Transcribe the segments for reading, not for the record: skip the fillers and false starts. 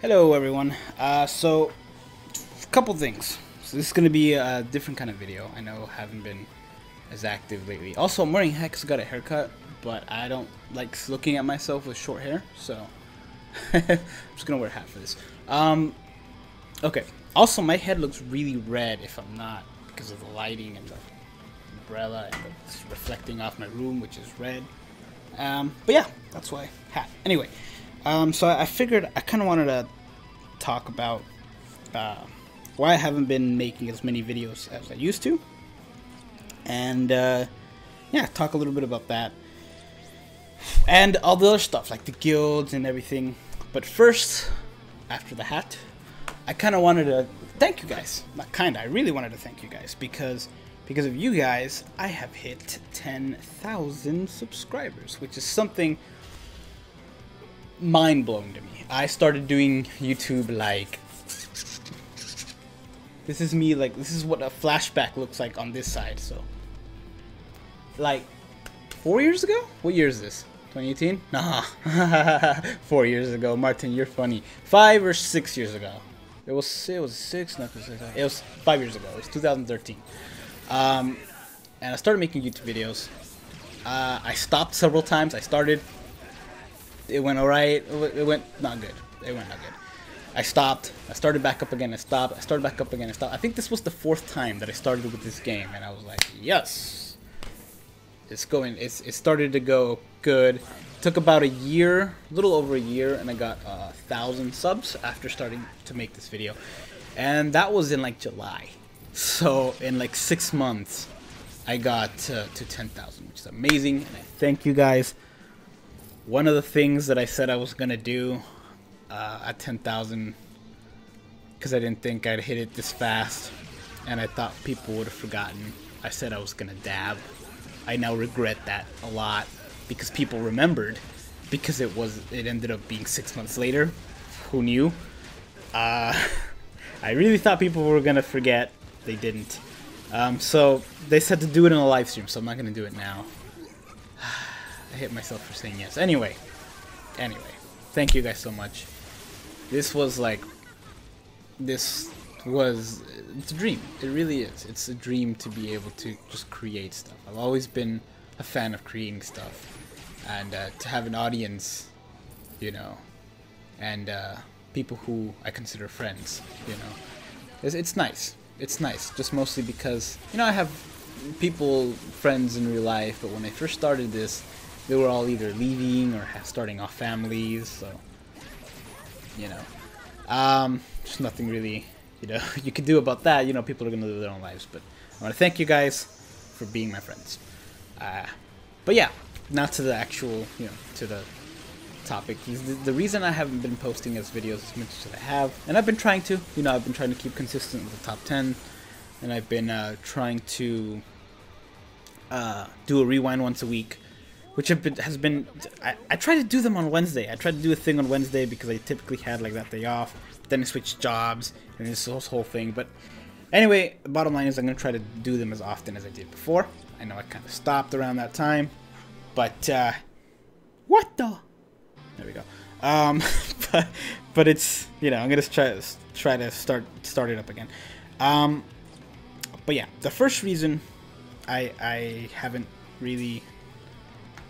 Hello everyone. So a couple things. So this is gonna be a different kind of video. I know I haven't been as active lately. Also, I'm wearing Hex got a haircut, but I don't like looking at myself with short hair, so I'm just gonna wear a hat for this. Okay. Also, my head looks really red if I'm not, because of the lighting and the umbrella and it's reflecting off my room, which is red. But yeah, that's why hat. Anyway. So I figured I kind of wanted to talk about why I haven't been making as many videos as I used to, and yeah, talk a little bit about that and all the other stuff like the guilds and everything. But first, after the hat, I kind of wanted to thank you guys. Not kinda, I really wanted to thank you guys because of you guys, I have hit 10,000 subscribers, which is something mind-blowing to me. I started doing YouTube like this is me, like this is what a flashback looks like on this side. So like 4 years ago. What year is this? 2018? Nah. 4 years ago. Martin, you're funny. 5 or 6 years ago. It was 6. No, it was 5 years ago. It was 2013. And I started making YouTube videos. I stopped several times. I started. It went alright. It went not good. It went not good. I stopped. I started back up again. I stopped. I started back up again. I stopped. I think this was the 4th time that I started with this game, and I was like, yes, it's going. It started to go good. It took about a year, a little over a year, and I got 1,000 subs after starting to make this video, and that was in like July. So in like 6 months, I got to 10,000, which is amazing, and I thank you guys. One of the things that I said I was gonna do at 10,000, because I didn't think I'd hit it this fast, and I thought people would have forgotten. I said I was gonna dab. I now regret that a lot because people remembered, because it ended up being 6 months later. Who knew? I really thought people were gonna forget. They didn't. So they said to do it in a live stream, so I'm not gonna do it now. I hit myself for saying yes. Anyway, thank you guys so much. This was it's a dream. It really is. It's a dream to be able to just create stuff. I've always been a fan of creating stuff, and to have an audience, you know, and people who I consider friends, you know, it's nice. It's nice, just mostly because, you know, I have friends in real life, but when I first started this, they were all either leaving or starting off families, so, you know, there's nothing really, you know, you could do about that. You know, people are going to live their own lives, but I want to thank you guys for being my friends. But yeah, now to the actual, you know, to the topic. The reason I haven't been posting as videos as much as I have, and I've been trying to, you know, I've been trying to keep consistent with the top 10, and I've been trying to do a rewind once a week, which has been I try to do them on Wednesday. I tried to do a thing on Wednesday because I typically had like that day off. Then I switched jobs and this whole thing. But anyway, the bottom line is I'm gonna try to do them as often as I did before. I know I kind of stopped around that time, but what the? There we go. But it's, you know, I'm gonna try to start it up again. But yeah, the first reason I haven't really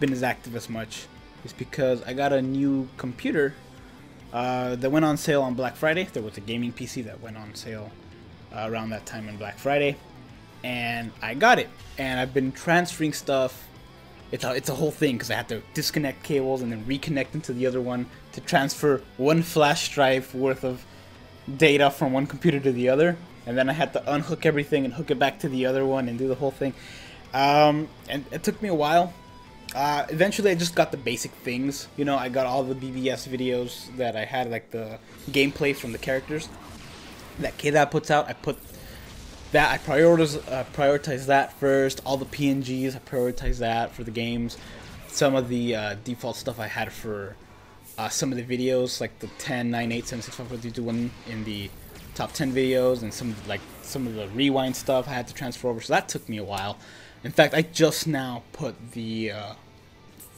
been as active as much is because I got a new computer that went on sale on Black Friday. There was a gaming PC that went on sale around that time on Black Friday, and I got it, and I've been transferring stuff. It's a whole thing because I had to disconnect cables and then reconnect them to the other one to transfer one flash drive worth of data from one computer to the other, and then I had to unhook everything and hook it back to the other one and do the whole thing. And it took me a while. Eventually I just got the basic things. You know, I got all the BBS videos that I had, like the gameplay from the characters that KDAB puts out. I put that, I prioritize that first. All the PNGs, I prioritize that for the games. Some of the default stuff I had for some of the videos, like the 10, 9, 8, 7, 6, 5, 4, 3, 2, 1 in the top 10 videos, and some of the rewind stuff I had to transfer over. So that took me a while. In fact, I just now put the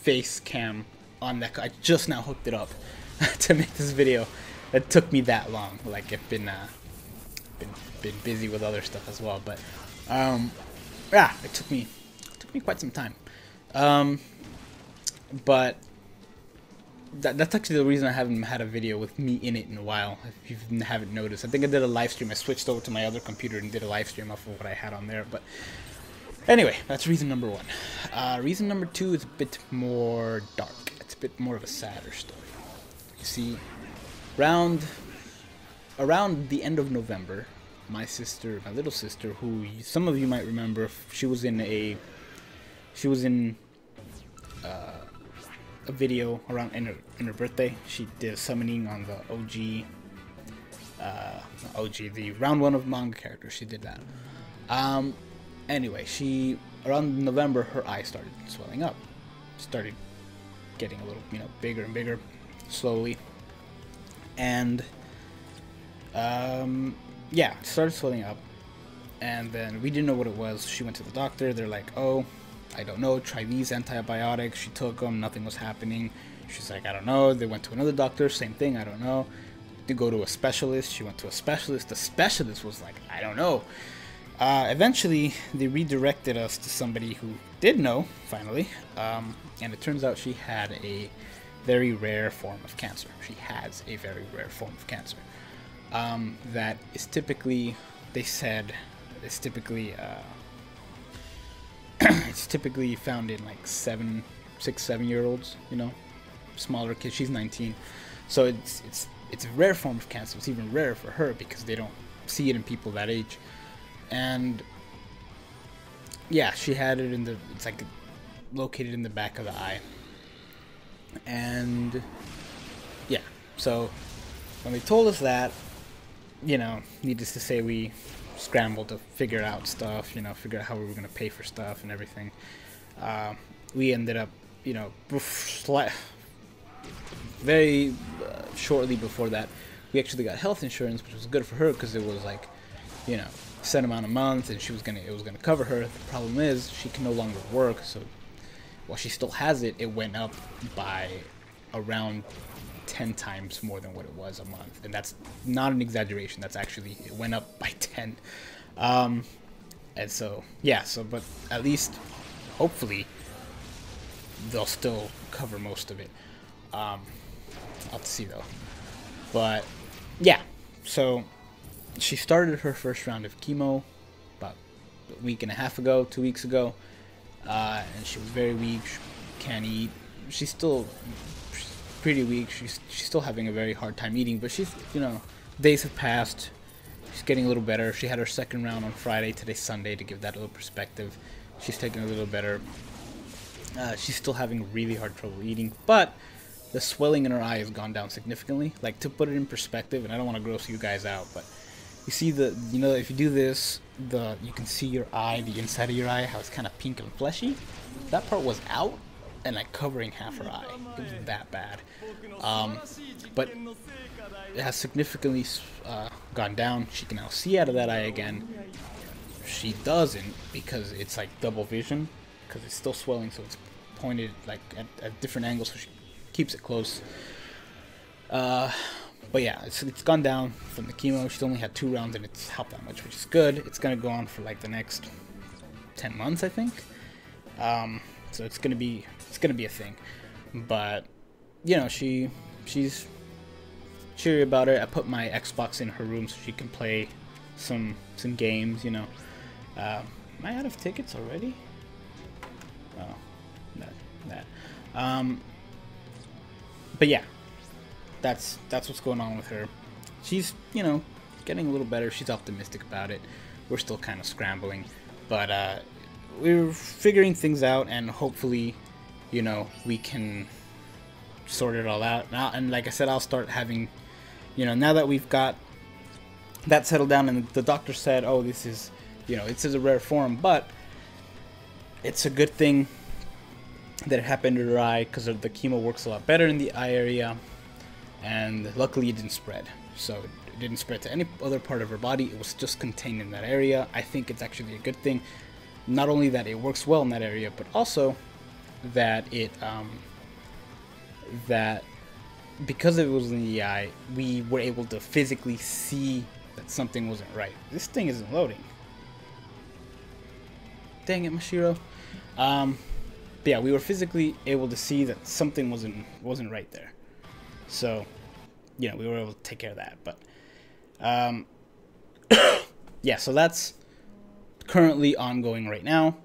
face cam on that. I just now hooked it up to make this video. it took me that long. Like I've been busy with other stuff as well, but yeah, it took me quite some time. But that's actually the reason I haven't had a video with me in it in a while, if you haven't noticed. I think I did a live stream. I switched over to my other computer and did a live stream off of what I had on there. But anyway, that's reason number one. Reason number two is a bit more dark. It's a bit more of a sadder story. You see, around the end of November, my little sister, who some of you might remember, she was in a video around in her birthday. She did a summoning on the the round one of manga characters. She did that. Anyway, around November, her eye started swelling up, started getting a little, bigger and bigger, slowly, and yeah, it started swelling up, and then we didn't know what it was. She went to the doctor. They're like, oh, I don't know, try these antibiotics. She took them, nothing was happening. She's like, I don't know. They went to another doctor, same thing, I don't know. They go to a specialist. She went to a specialist. The specialist was like, I don't know. Eventually, they redirected us to somebody who did know, finally, and it turns out she had a very rare form of cancer. She has a very rare form of cancer that is typically, they said, it's typically it's typically found in like 6, 7-year-olds, smaller kids. She's 19, so it's a rare form of cancer. It's even rarer for her because they don't see it in people that age. And yeah, she had it it's like located in the back of the eye. And yeah, so when they told us that, needless to say, we scrambled to figure out stuff, figure out how we were going to pay for stuff and everything. We ended up, very shortly before that, we actually got health insurance, which was good for her because it was like, set amount a month, and it was gonna cover her. The problem is she can no longer work, so while she still has it, it went up by around 10 times more than what it was a month, and that's not an exaggeration. That's actually, it went up by 10. And so yeah, but at least hopefully they'll still cover most of it. I'll have to see though. But yeah, so she started her first round of chemo about a week and a half ago, 2 weeks ago, and she was very weak. She can't eat. She's pretty weak. She's still having a very hard time eating, but she's, days have passed. She's getting a little better. She had her second round on Friday. Today's Sunday, to give that a little perspective. She's taking a little better. She's still having really hard trouble eating, but the swelling in her eye has gone down significantly. Like, to put it in perspective, and I don't want to gross you guys out, but you see if you do this, you can see your eye, the inside of your eye, how it's kind of pink and fleshy. That part was out and like covering half her eye. It was that bad. But it has significantly gone down. She can now see out of that eye again. She doesn't, because it's like double vision, because it's still swelling, so it's pointed like at different angles, so she keeps it close. But yeah, it's gone down from the chemo. She's only had 2 rounds and it's helped that much, which is good. It's gonna go on for like the next 10 months, I think. So it's gonna be a thing. But she's cheery about it. I put my Xbox in her room so she can play some games. Am I out of tickets already? Oh, that. But yeah. That's what's going on with her. She's, getting a little better. She's optimistic about it. We're still kind of scrambling, but we're figuring things out, and hopefully, we can sort it all out now. And like I said, I'll start having, now that we've got that settled down, and the doctor said, oh, this is, it's a rare form, but it's a good thing that it happened to her eye, because the chemo works a lot better in the eye area. And luckily it didn't spread, so it didn't spread to any other part of her body. It was just contained in that area. I think it's actually a good thing, not only that it works well in that area, but also that it because it was in the eye, we were able to physically see that something wasn't right. This thing isn't loading. Dang it, Mashiro. But yeah, we were physically able to see that something wasn't right there. So, you know, we were able to take care of that. But yeah, so that's currently ongoing right now.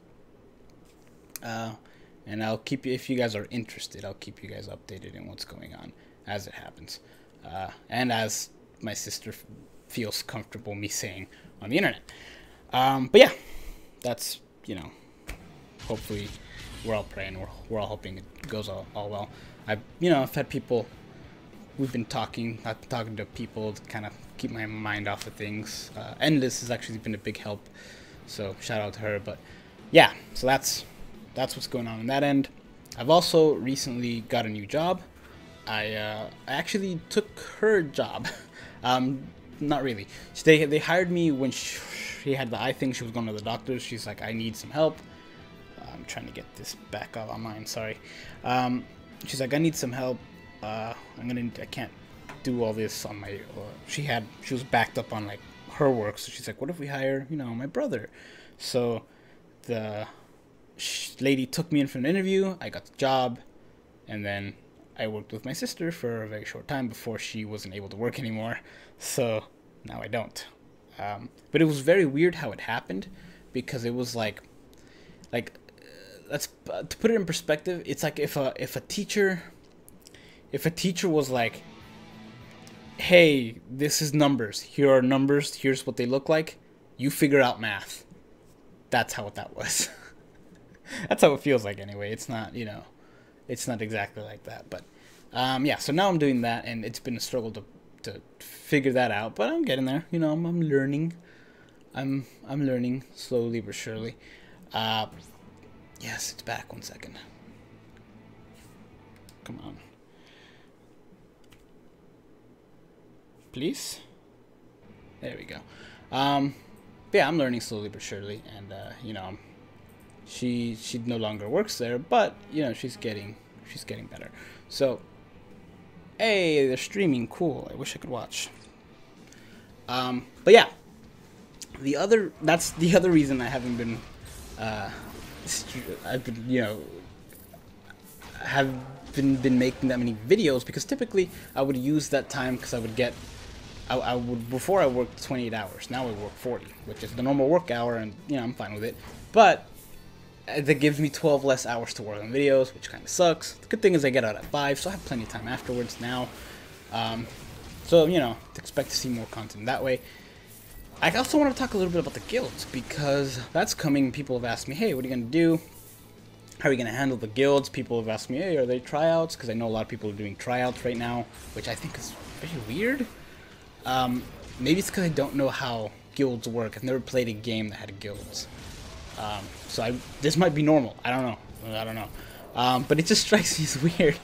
And I'll keep you, if you guys are interested, I'll keep you guys updated in what's going on as it happens. And as my sister feels comfortable me saying on the internet. But yeah, that's, you know, hopefully we're all praying, we're all hoping it goes all well. I've had people, I've been talking to people to kind of keep my mind off of things. And this has actually been a big help. So shout out to her. But yeah, so that's what's going on that end. I've also recently got a new job. I actually took her job. Not really. They hired me when she had the eye thing. She was going to the doctor. She's like, I need some help. I'm trying to get this back up on mine. Sorry. She's like, I need some help. I can't do all this on my. She was backed up on like her work. So she's like, what if we hire, my brother? So the lady took me in for an interview. I got the job, and then I worked with my sister for a very short time before she wasn't able to work anymore. So now I don't. But it was very weird how it happened, because it was like let's to put it in perspective. It's like if a teacher was like, hey, this is numbers. Here are numbers. Here's what they look like. You figure out math. That's how that was. That's how it feels like anyway. It's not, it's not exactly like that. But yeah, so now I'm doing that, and it's been a struggle to figure that out. But I'm getting there. I'm learning. I'm learning slowly but surely. Yes, it's back. 1 second. Come on. Please. There we go. Yeah, I'm learning slowly but surely, and she no longer works there, but she's getting better. So, hey, they're streaming. Cool. I wish I could watch. But yeah, that's the other reason I haven't been been making that many videos, because typically I would use that time, because I would before I worked 28 hours. Now I work 40, which is the normal work hour, and I'm fine with it. But that gives me 12 less hours to work on videos, which kind of sucks. The good thing is I get out at 5, so I have plenty of time afterwards now. So expect to see more content that way. I also want to talk a little bit about the guilds, because that's coming. People have asked me, hey, what are you gonna do? How are you gonna handle the guilds? People have asked me, hey, are they tryouts? Because I know a lot of people are doing tryouts right now, which I think is very weird. Maybe it's because I don't know how guilds work. I've never played a game that had guilds. So this might be normal. I don't know. But it just strikes me as weird.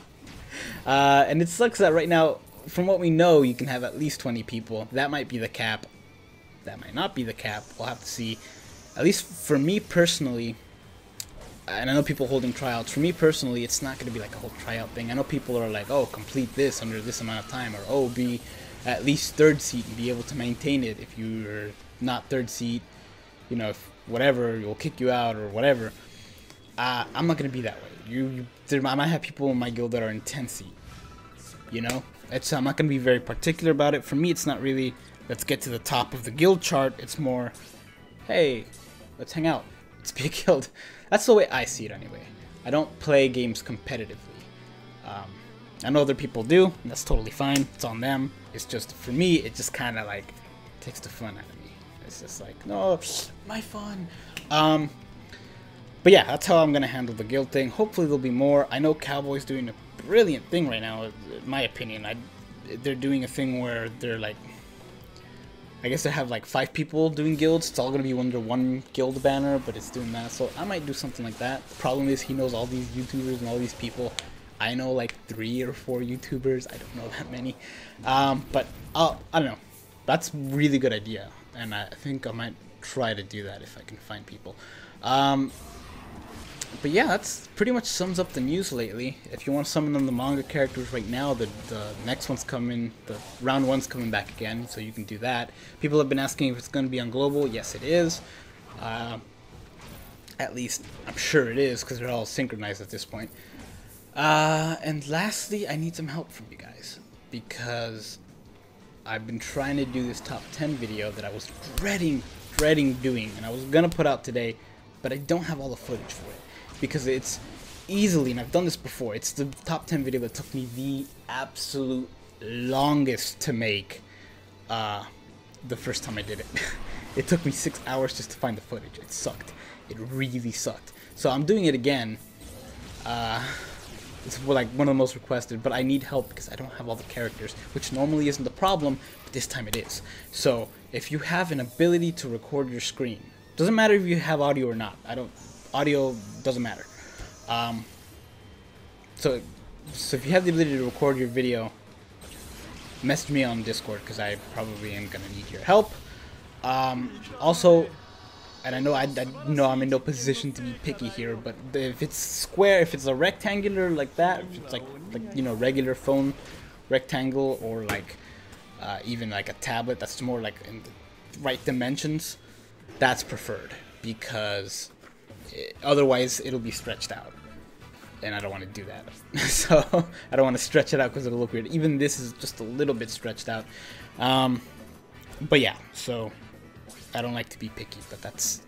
And it sucks that right now, from what we know, you can have at least 20 people. That might be the cap. That might not be the cap. We'll have to see. At least for me personally, and I know people holding tryouts, for me personally, it's not going to be like a whole tryout thing. I know people are like, oh, complete this under this amount of time, or oh, be at least 3rd seat and be able to maintain it. If you're not 3rd seat, if whatever, you'll kick you out or whatever. I'm not gonna be that way. I might have people in my guild that are in 10th seat. I'm not gonna be very particular about it. For me, it's not really let's get to the top of the guild chart. It's more, hey, let's hang out. Let's be a guild. That's the way I see it anyway. I don't play games competitively. I know other people do, and that's totally fine. It's on them. It's just, for me, it just kind of like takes the fun out of me. It's just like, no, my fun. But yeah, that's how I'm going to handle the guild thing. Hopefully there'll be more. I know Cowboy's doing a brilliant thing right now, in my opinion. They're doing a thing where they're like, I guess they have like 5 people doing guilds. It's all going to be under one guild banner, but it's doing that. So I might do something like that. The problem is he knows all these YouTubers and all these people. I know like 3 or 4 YouTubers. I don't know that many. But I don't know. That's a really good idea. And I think I might try to do that if I can find people. But yeah, that's pretty much sums up the news lately. If you want to summon on the manga characters right now, the next one's coming, the round one's coming back again, so you can do that. People have been asking if it's going to be on global. Yes, it is. At least I'm sure it is, because they're all synchronized at this point. And lastly, I need some help from you guys, because I've been trying to do this top 10 video that I was dreading doing, and I was gonna put out today, but I don't have all the footage for it, because it's easily, and I've done this before, it's the top 10 video that took me the absolute longest to make the first time I did it. It took me 6 hours just to find the footage. It sucked. It really sucked. So I'm doing it again. It's like one of the most requested, but I need help because I don't have all the characters, which normally isn't the problem, but this time it is. So if you have an ability to record your screen, doesn't matter if you have audio or not. Audio doesn't matter. So if you have the ability to record your video, message me on Discord, because I probably am gonna need your help. Also, and I know I'm in no position to be picky here, but if it's square, if it's a rectangular like that, if it's like you know, regular phone rectangle, or like even like a tablet that's more like in the right dimensions, that's preferred, because otherwise it'll be stretched out, and I don't want to do that. So I don't want to stretch it out because it'll look weird. Even this is just a little bit stretched out. But yeah, so I don't like to be picky, but that's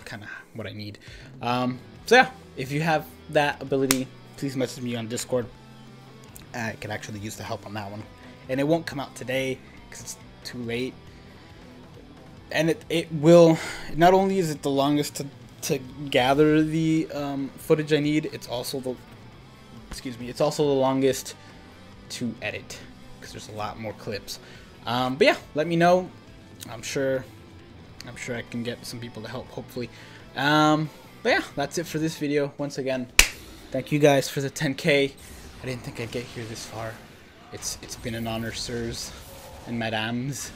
kind of what I need. So yeah, if you have that ability, please message me on Discord. I can actually use the help on that one, and it won't come out today because it's too late. And it will. Not only is it the longest to gather the footage I need, it's also the it's also the longest to edit, because there's a lot more clips. But yeah, let me know. I'm sure I can get some people to help, hopefully. But yeah, that's it for this video. Once again, thank you guys for the 10K. I didn't think I'd get here this far. It's been an honor, sirs and madams.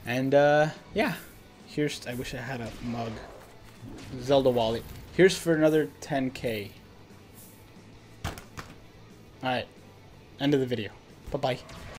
And yeah, here's, I wish I had a mug. Zelda wallet. Here's for another 10K. Alright, end of the video. Bye-bye.